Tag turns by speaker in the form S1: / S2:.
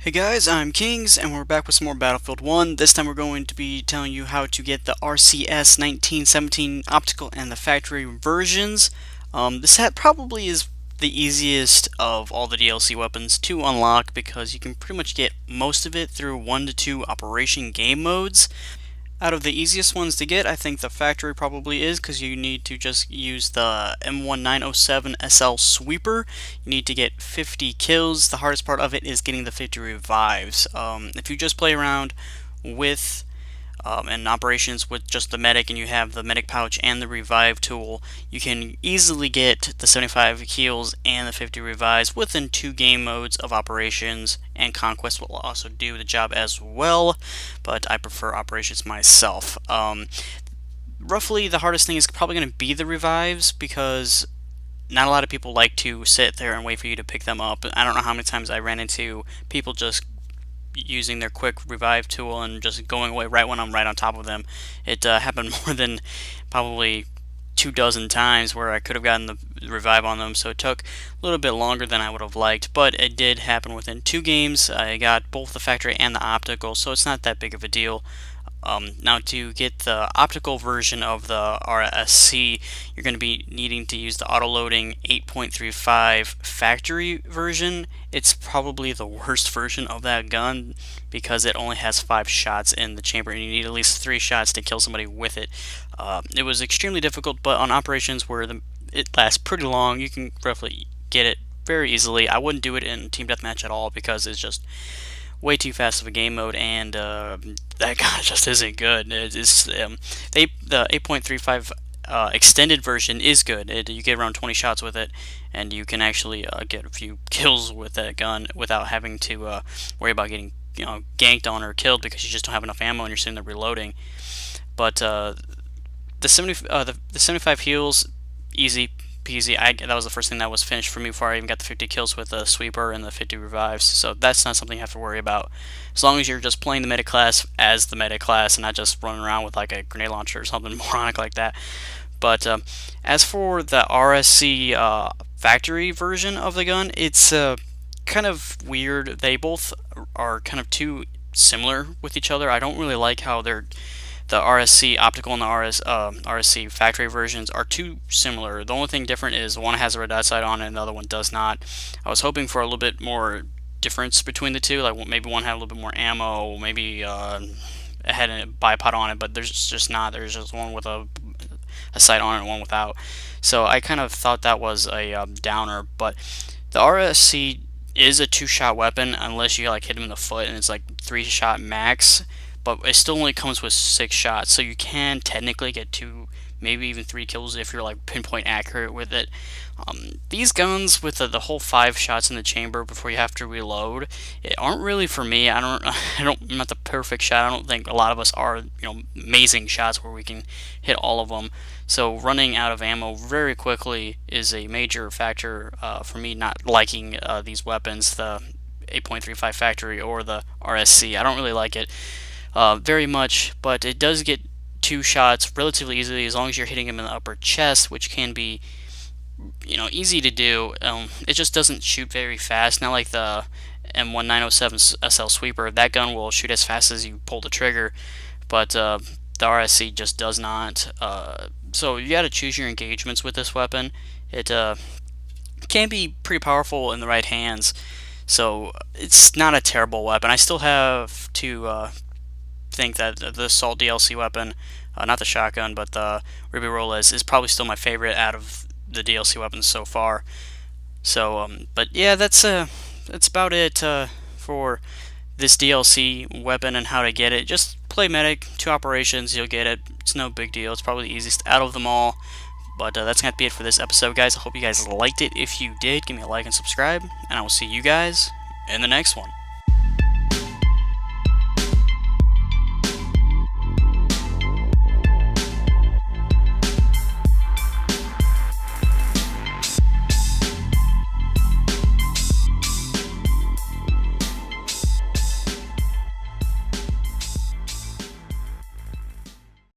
S1: Hey guys, I'm Kings, and we're back with some more Battlefield 1. This time we're going to be telling you how to get the RCS 1917 Optical and the factory versions. This set probably is the easiest of all the DLC weapons to unlock because you can pretty much get most of it through 1 to 2 operation game modes. Out of the easiest ones to get, I think the factory probably is because you need to just use the M1907 SL sweeper. You need to get 50 kills. The hardest part of it is getting the 50 revives. If you just play around with and operations with just the medic and you have the medic pouch and the revive tool, you can easily get the 75 heals and the 50 revives within 2 game modes of operations, and conquest will also do the job as well, but I prefer operations myself. Roughly the hardest thing is probably going to be the revives because not a lot of people like to sit there and wait for you to pick them up. I don't know how many times I ran into people just using their quick revive tool and just going away right when I'm right on top of them. It happened more than probably 2 dozen times where I could have gotten the revive on them, so it took a little bit longer than I would have liked, but it did happen within 2 games. I got both the factory and the optical, so it's not that big of a deal. Now to get the optical version of the RSC, you're going to be needing to use the auto-loading 8.35 factory version. It's probably the worst version of that gun because it only has 5 shots in the chamber and you need at least 3 shots to kill somebody with it. It was extremely difficult, but on operations where it lasts pretty long, you can roughly get it very easily. I wouldn't do it in team deathmatch at all because it's just way too fast of a game mode, and that gun just isn't good. The 8.35 extended version is good. You get around 20 shots with it, and you can actually get a few kills with that gun without having to worry about getting ganked on or killed because you just don't have enough ammo and you're sitting there reloading. But the 75 heals, easy peasy. That was the first thing that was finished for me before I even got the 50 kills with the sweeper and the 50 revives, so that's not something you have to worry about. As long as you're just playing the medic class as the medic class and not just running around with like a grenade launcher or something moronic like that. But as for the RSC factory version of the gun, it's kind of weird. They both are kind of too similar with each other. I don't really like how the RSC optical and the RSC factory versions are too similar. The only thing different is one has a red dot sight on it and the other one does not. I was hoping for a little bit more difference between the two, like maybe one had a little bit more ammo, maybe it had a bipod on it, but there's just not. There's just one with a sight on it and one without. So I kind of thought that was a downer, but the RSC is a 2-shot weapon unless you like hit him in the foot and it's like 3-shot max, but it still only comes with 6 shots, so you can technically get 2, maybe even 3 kills if you're like pinpoint accurate with it. These guns with the whole 5 shots in the chamber before you have to reload, it aren't really for me. I'm not the perfect shot. I don't think a lot of us are, amazing shots where we can hit all of them. So running out of ammo very quickly is a major factor for me not liking these weapons, the 8.35 factory or the RSC. I don't really like it very much, but it does get 2 shots relatively easily as long as you're hitting him in the upper chest, which can be easy to do. It just doesn't shoot very fast, not like the M1907 SL sweeper. That gun will shoot as fast as you pull the trigger, but the RSC just does not. So you got to choose your engagements with this weapon. It can be pretty powerful in the right hands, so it's not a terrible weapon. I still have to think that the assault DLC weapon, not the shotgun, but the Ruby Roles, is probably still my favorite out of the DLC weapons so far. So, but yeah, that's about it for this DLC weapon and how to get it. Just play medic, 2 operations, you'll get it. It's no big deal. It's probably the easiest out of them all. But that's going to be it for this episode, guys. I hope you guys liked it. If you did, give me a like and subscribe, and I will see you guys in the next one.